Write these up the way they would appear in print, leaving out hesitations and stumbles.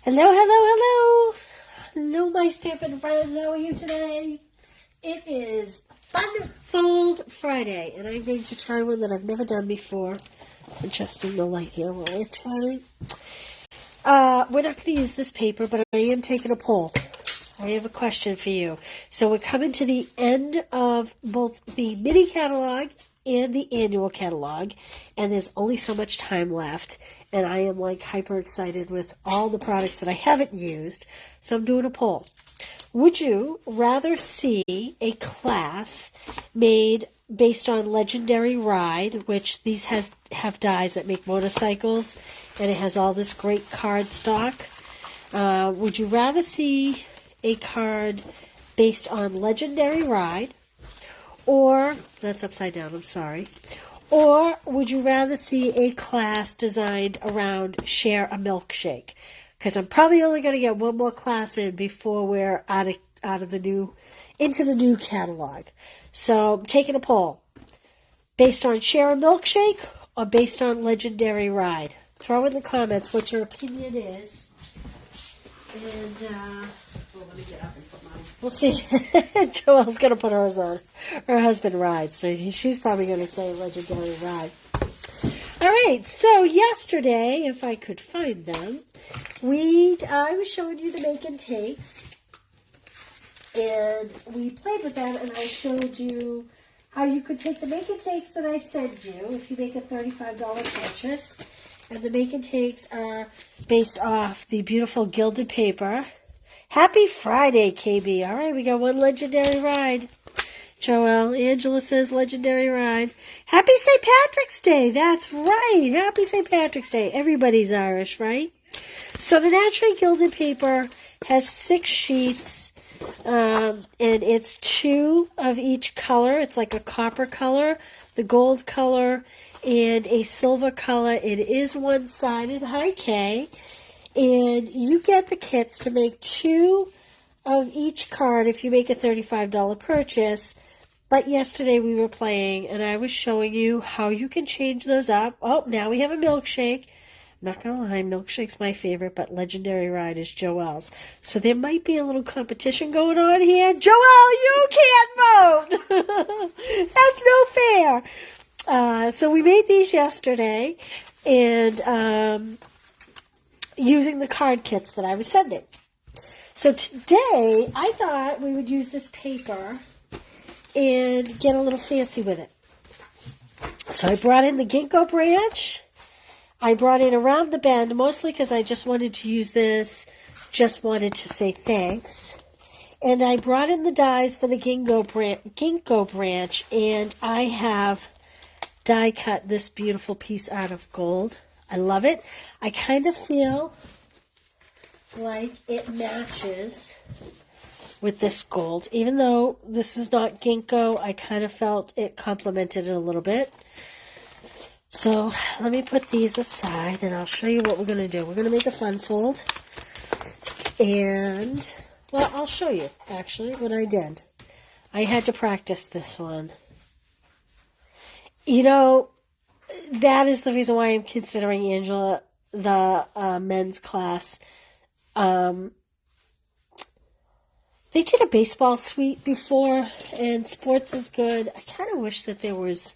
Hello, hello, hello. Hello, my Stampin' friends. How are you today? It is Fold Friday, and I'm going to try one that I've never done before. Adjusting the light here while we're trying. We're not going to use this paper, but I am taking a poll. I have a question for you. So we're coming to the end of both the mini catalog and the annual catalog, and there's only so much time left, and I am like hyper excited with all the products that I haven't used, so I'm doing a poll. Would you rather see a class made based on Legendary Ride, which these have dies that make motorcycles, and it has all this great card stock? Would you rather see a card based on Legendary Ride, or, that's upside down, I'm sorry, or would you rather see a class designed around Share a Milkshake? Because I'm probably only going to get one more class in before we're into the new catalog. So I'm taking a poll. Based on Share a Milkshake or based on Legendary Ride? Throw in the comments what your opinion is. And, let me get up and put mine. We'll see. Joelle's going to put hers on. Her husband rides, so she's probably going to say Legendary Ride. All right, so yesterday, if I could find them, I was showing you the make and takes, and we played with them, and I showed you how you could take the make and takes that I send you if you make a $35 purchase, and the make and takes are based off the beautiful gilded paper. Happy Friday, KB. All right, we got one Legendary Ride. Joelle, Angela says Legendary Ride. Happy St. Patrick's Day. That's right. Happy St. Patrick's Day. Everybody's Irish, right? So the Naturally Gilded paper has 6 sheets, and it's 2 of each color. It's like a copper color, the gold color, and a silver color. It is one-sided. Hi, Kay. And you get the kits to make 2 of each card if you make a $35 purchase. But yesterday we were playing, and I was showing you how you can change those up. Oh, now we have a milkshake. I'm not going to lie, milkshake's my favorite, but Legendary Ride is Joelle's. So there might be a little competition going on here. Joelle, you can't vote! That's no fair! So we made these yesterday, and using the card kits that I was sending. So today, I thought we would use this paper and get a little fancy with it. So I brought in the Ginko branch. I brought in Around the Bend, mostly because I just wanted to use this, just wanted to say thanks. And I brought in the dies for the Ginko branch, and I have die cut this beautiful piece out of gold. I love it. I kind of feel like it matches with this gold. Even though this is not Ginko, I kind of felt it complemented it a little bit. So let me put these aside, and I'll show you what we're going to do. We're going to make a fun fold. And, well, I'll show you, actually, what I did. I had to practice this one. You know, that is the reason why I'm considering Angela the men's class. They did a baseball suite before, and sports is good. I kind of wish that there was,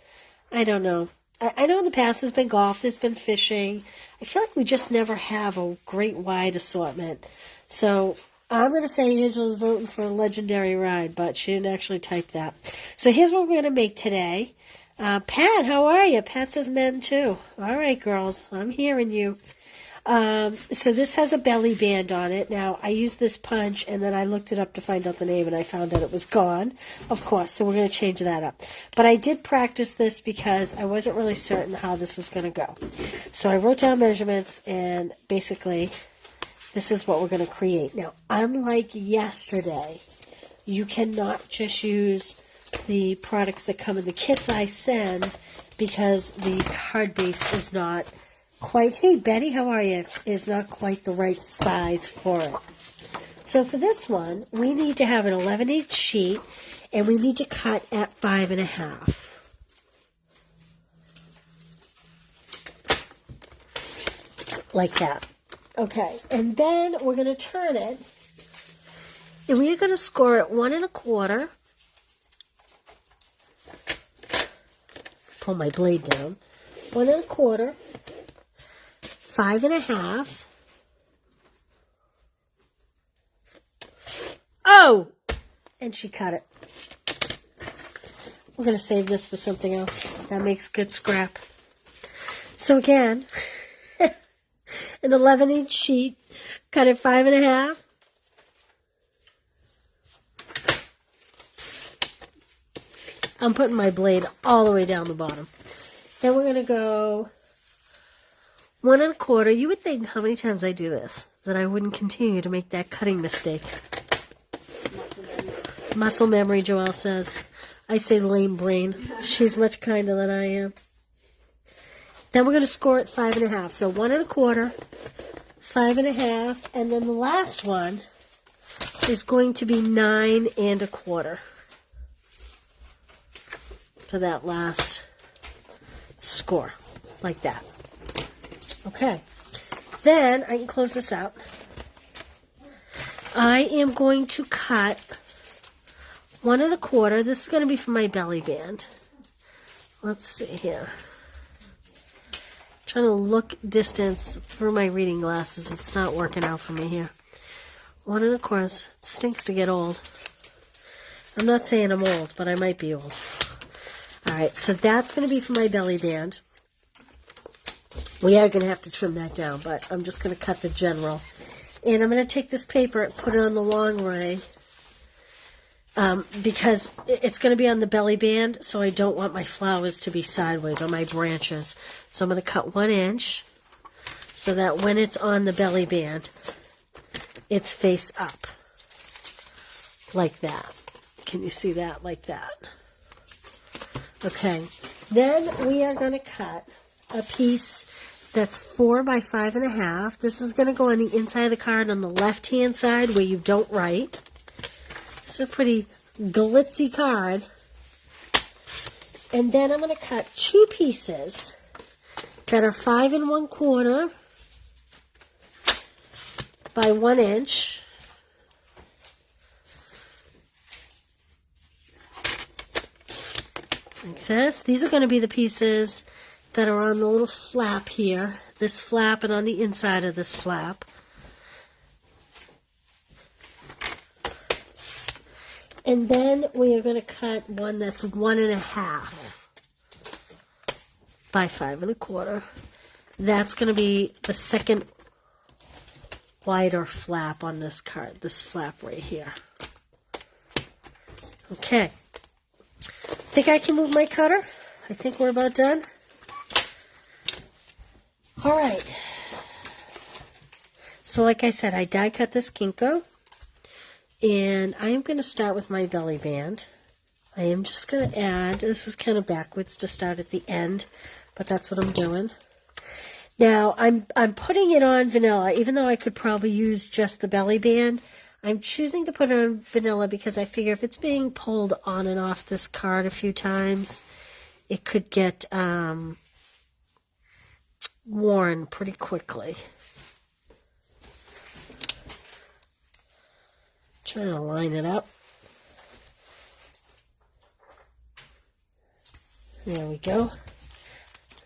I don't know. I know in the past there's been golf, there's been fishing. I feel like we just never have a great wide assortment. So I'm going to say Angela's voting for a Legendary Ride, but she didn't actually type that. So here's what we're going to make today. Pat, how are you? Pat says men too. All right, girls, I'm hearing you. So this has a belly band on it. Now, I used this punch, and then I looked it up to find out the name, and I found out it was gone, of course, so we're going to change that up. But I did practice this because I wasn't really certain how this was going to go. So I wrote down measurements, and basically, this is what we're going to create. Now, unlike yesterday, you cannot just use the products that come in the kits I send because the card base is not quite, hey Betty, how are you? Is not quite the right size for it. So for this one, we need to have an 11-inch sheet, and we need to cut at 5.5. Like that. Okay, and then we're going to turn it, and we're going to score it 1 1/4. Pull my blade down. 1 1/4, 5 1/2. Oh! And she cut it. We're going to save this for something else. That makes good scrap. So again, an 11-inch sheet, cut it 5 1/2. I'm putting my blade all the way down the bottom. Then we're going to go 1 1/4. You would think how many times I do this, that I wouldn't continue to make that cutting mistake. Muscle memory, Joelle says. I say lame brain. She's much kinder than I am. Then we're going to score it 5 1/2. So 1 1/4, 5 1/2, and then the last one is going to be 9 1/4 for that last score, like that. Okay. Then I can close this out. I am going to cut 1 1/4. This is going to be for my belly band. Let's see here. Trying to look distance through my reading glasses. It's not working out for me here. 1 1/4. It stinks to get old. I'm not saying I'm old, but I might be old. Alright, so that's going to be for my belly band. We are going to have to trim that down, but I'm just going to cut the general. And I'm going to take this paper and put it on the long ray. Because it's going to be on the belly band, so I don't want my flowers to be sideways, or my branches. So I'm going to cut 1 inch, so that when it's on the belly band, it's face up. Like that. Can you see that? Like that. Okay. Then we are going to cut a piece that's 4 by 5 1/2. This is going to go on the inside of the card on the left-hand side where you don't write. It's a pretty glitzy card. And then I'm going to cut 2 pieces that are 5 1/4 by 1 inch. Like this. These are going to be the pieces that are on the little flap here. This flap and on the inside of this flap. And then we are going to cut one that's 1 1/2 by 5 1/4. That's going to be the second wider flap on this card, this flap right here. Okay. I think I can move my cutter. I think we're about done. All right. So like I said, I die cut this Ginko. And I am going to start with my belly band. I am just going to add, this is kind of backwards to start at the end, but that's what I'm doing. Now, I'm putting it on vanilla, even though I could probably use just the belly band. I'm choosing to put it on vanilla because I figure if it's being pulled on and off this card a few times, it could get worn pretty quickly. Trying to line it up. There we go.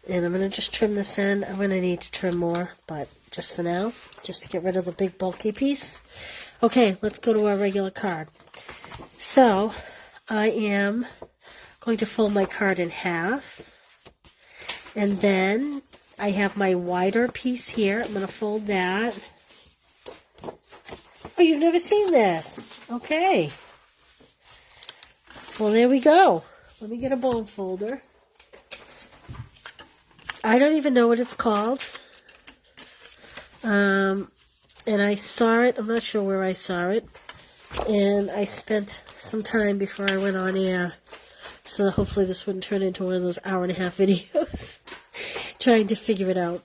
And I'm going to just trim this end. I'm going to need to trim more, but just for now, just to get rid of the big bulky piece. Okay, let's go to our regular card. So, I am going to fold my card in half. And then I have my wider piece here. I'm going to fold that. Oh, you've never seen this. Okay. Well, there we go. Let me get a bone folder. I don't even know what it's called. And I saw it. I'm not sure where I saw it. And I spent some time before I went on air. So hopefully this wouldn't turn into one of those hour-and-a-half videos. Trying to figure it out.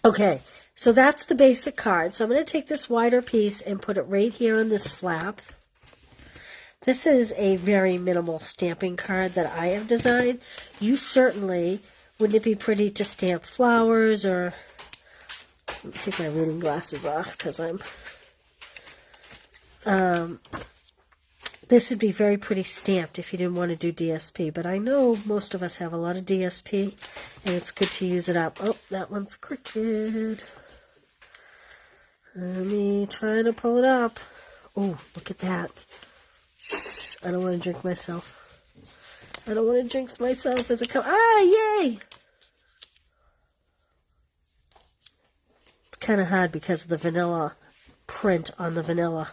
Okay. So that's the basic card. So I'm going to take this wider piece and put it right here on this flap. This is a very minimal stamping card that I have designed. You certainly, wouldn't it be pretty to stamp flowers or Let me take my reading glasses off because I'm... this would be very pretty stamped if you didn't want to do DSP, but I know most of us have a lot of DSP, and it's good to use it up. Oh, that one's crooked. Let me try to pull it up. Oh, look at that. Shh, I don't want to drink myself. I don't want to jinx myself as it comes. Ah, yay! It's kind of hard because of the vanilla print on the vanilla.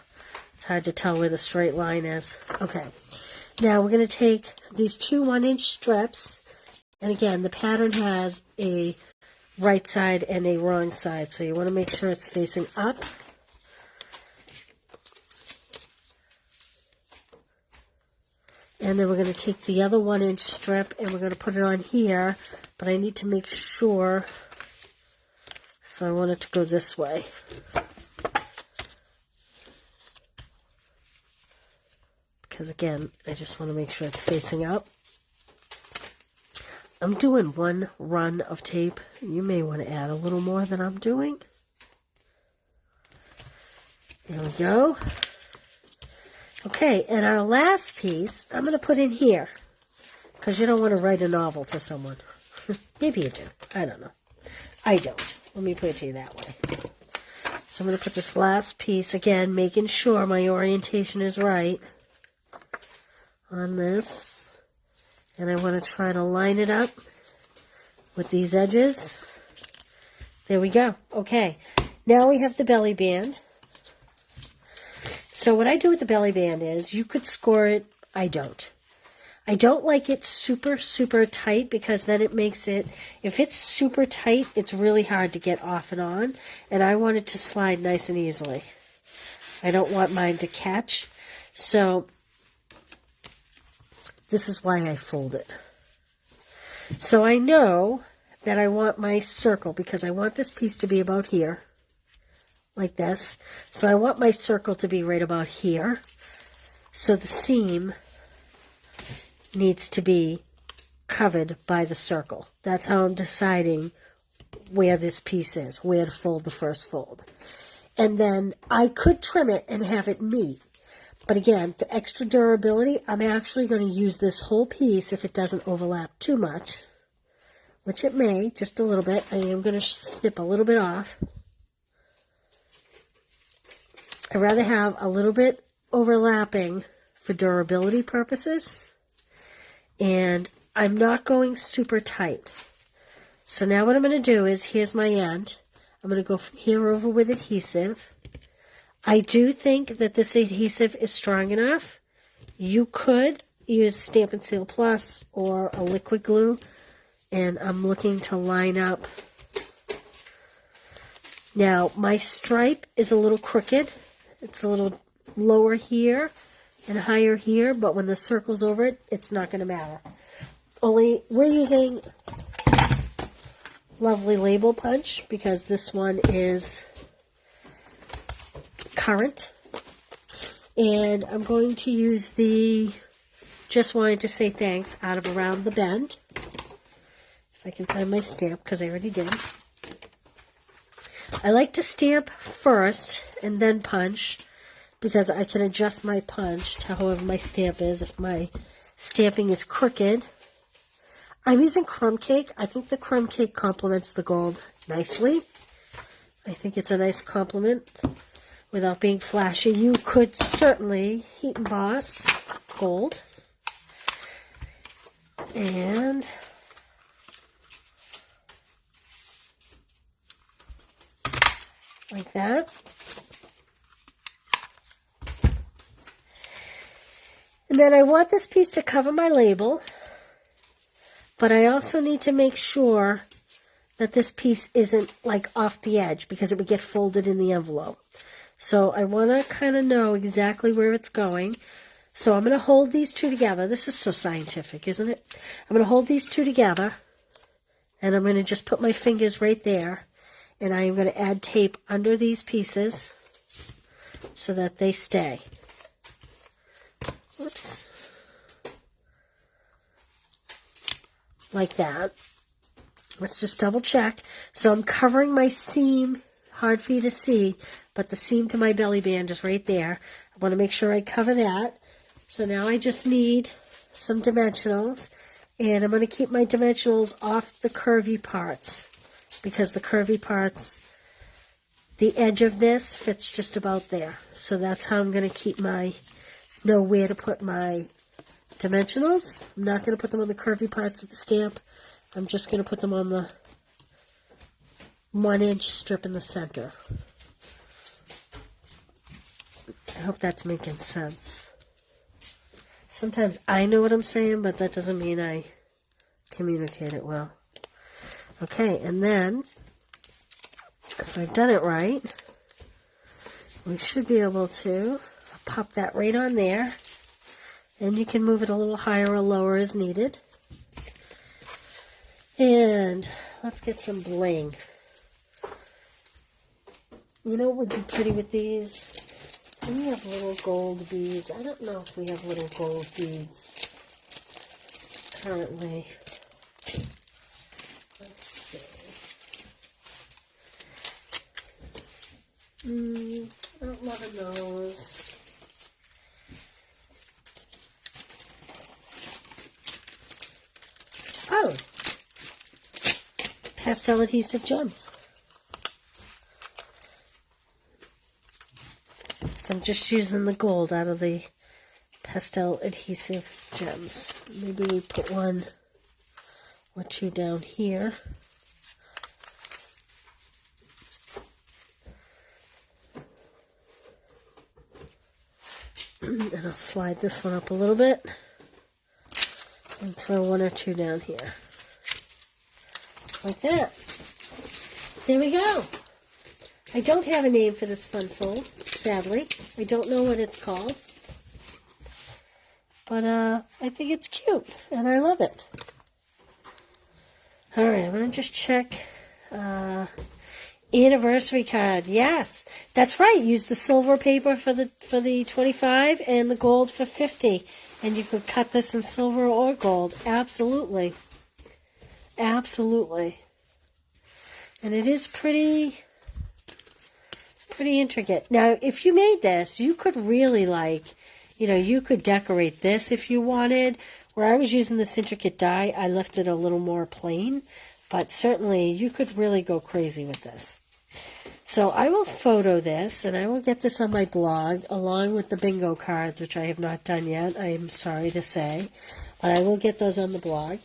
It's hard to tell where the straight line is. Okay. Now we're going to take these two 1-inch strips. And again, the pattern has a right side and a wrong side. So you want to make sure it's facing up. And then we're going to take the other 1-inch strip and we're going to put it on here. But I need to make sure. So I want it to go this way. Because again, I just want to make sure it's facing up. I'm doing one run of tape. You may want to add a little more than I'm doing. There we go. Okay, and our last piece, I'm going to put in here. Because you don't want to write a novel to someone. Maybe you do. I don't know. I don't. Let me put it to you that way. So I'm going to put this last piece, again, making sure my orientation is right on this. And I want to try to line it up with these edges. There we go. Okay. Now we have the belly band. So what I do with the belly band is you could score it. I don't. I don't like it super, super tight because then it makes it, if it's super tight, it's really hard to get off and on. And I want it to slide nice and easily. I don't want mine to catch. So this is why I fold it. So I know that I want my circle because I want this piece to be about here. Like this. So I want my circle to be right about here. So the seam needs to be covered by the circle. That's how I'm deciding where this piece is, where to fold the first fold. And then I could trim it and have it meet. But again, for extra durability, I'm actually going to use this whole piece if it doesn't overlap too much, which it may, just a little bit. I am going to snip a little bit off. I'd rather have a little bit overlapping for durability purposes. And I'm not going super tight. So now what I'm going to do is, here's my end. I'm going to go from here over with adhesive. I do think that this adhesive is strong enough. You could use Stamp & Seal Plus or a liquid glue. And I'm looking to line up. Now, my stripe is a little crooked. It's a little lower here and higher here, but when the circle's over it, it's not going to matter. Only we're using Lovely Label Punch because this one is current. And I'm going to use the Just Wanted to Say Thanks out of Around the Bend. If I can find my stamp, because I already did. I like to stamp first and then punch because I can adjust my punch to however my stamp is. If my stamping is crooked, I'm using crumb cake. I think the crumb cake complements the gold nicely. I think it's a nice complement without being flashy. You could certainly heat and emboss gold. And like that. And then I want this piece to cover my label, but I also need to make sure that this piece isn't like off the edge because it would get folded in the envelope. So I want to kind of know exactly where it's going. So I'm going to hold these two together. This is so scientific, isn't it? I'm going to hold these two together, and I'm going to just put my fingers right there. And I am going to add tape under these pieces so that they stay. Whoops. Like that. Let's just double check. So I'm covering my seam hard for you to see, but the seam to my belly band is right there. I want to make sure I cover that. So now I just need some dimensionals, and I'm going to keep my dimensionals off the curvy parts, because the curvy parts, the edge of this fits just about there. So that's how I'm going to keep know where to put my dimensionals. I'm not going to put them on the curvy parts of the stamp. I'm just going to put them on the 1-inch strip in the center. I hope that's making sense. Sometimes I know what I'm saying, but that doesn't mean I communicate it well. Okay, and then, if I've done it right, we should be able to pop that right on there. And you can move it a little higher or lower as needed. And let's get some bling. You know what would be pretty with these? We have little gold beads. I don't know if we have little gold beads currently. Let's see. I don't love those. Oh, pastel adhesive gems. So I'm just using the gold out of the pastel adhesive gems. Maybe we put one or two down here. And I'll slide this one up a little bit and throw one or two down here. Like that. There we go. I don't have a name for this fun fold, sadly. I don't know what it's called. But I think it's cute, and I love it. All right, I'm going to just check. Anniversary card. Yes, that's right. Use the silver paper for the 25 and the gold for 50. And you could cut this in silver or gold. Absolutely. Absolutely. And it is pretty intricate. Now, if you made this, you could really you could decorate this if you wanted. Where I was using this intricate die, I left it a little more plain. But certainly, you could really go crazy with this. So I will photo this, and I will get this on my blog, along with the bingo cards, which I have not done yet, I am sorry to say. But I will get those on the blog.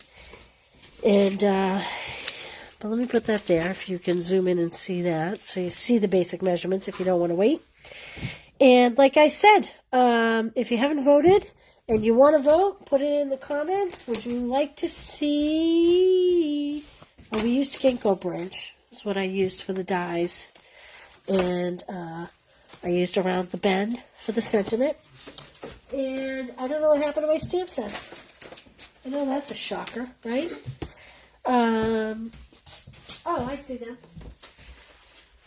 And, but let me put that there, if you can zoom in and see that. So you see the basic measurements if you don't want to wait. And like I said, if you haven't voted and you want to vote, put it in the comments. Would you like to see... Well, we used Ginko bridge. That's what I used for the dies. And I used Around the Bend for the sentiment. And I don't know what happened to my stamp sets. I know that's a shocker, right? Oh, I see them.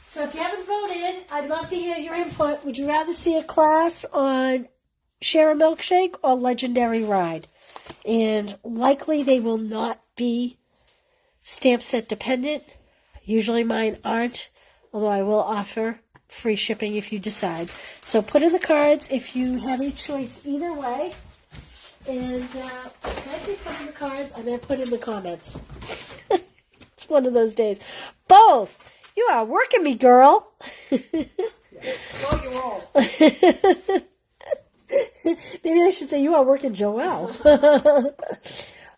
So if you haven't voted, I'd love to hear your input. Would you rather see a class on Share a Milkshake or Legendary Ride? And likely they will not be stamp set dependent. Usually mine aren't, although I will offer free shipping if you decide. So put in the cards if you have a choice either way. And when I say put in the cards, I meant put in the comments. It's one of those days. Both! You are working me, girl! Slow your roll. Maybe I should say you are working Joelle.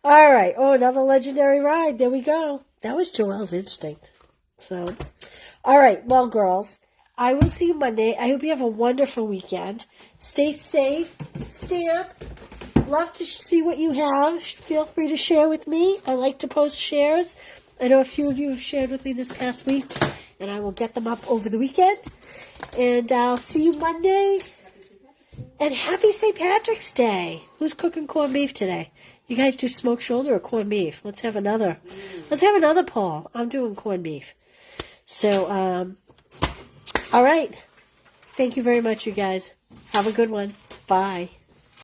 All right. Oh, another Legendary Ride. There we go. That was Joelle's instinct. So, all right. Well, girls, I will see you Monday. I hope you have a wonderful weekend. Stay safe. Stamp. Love to see what you have. Feel free to share with me. I like to post shares. I know a few of you have shared with me this past week, and I will get them up over the weekend. And I'll see you Monday. And happy St. Patrick's Day. Who's cooking corned beef today? You guys do smoked shoulder or corned beef? Let's have another. Let's have another poll. I'm doing corned beef. So, all right. Thank you very much, you guys. Have a good one. Bye.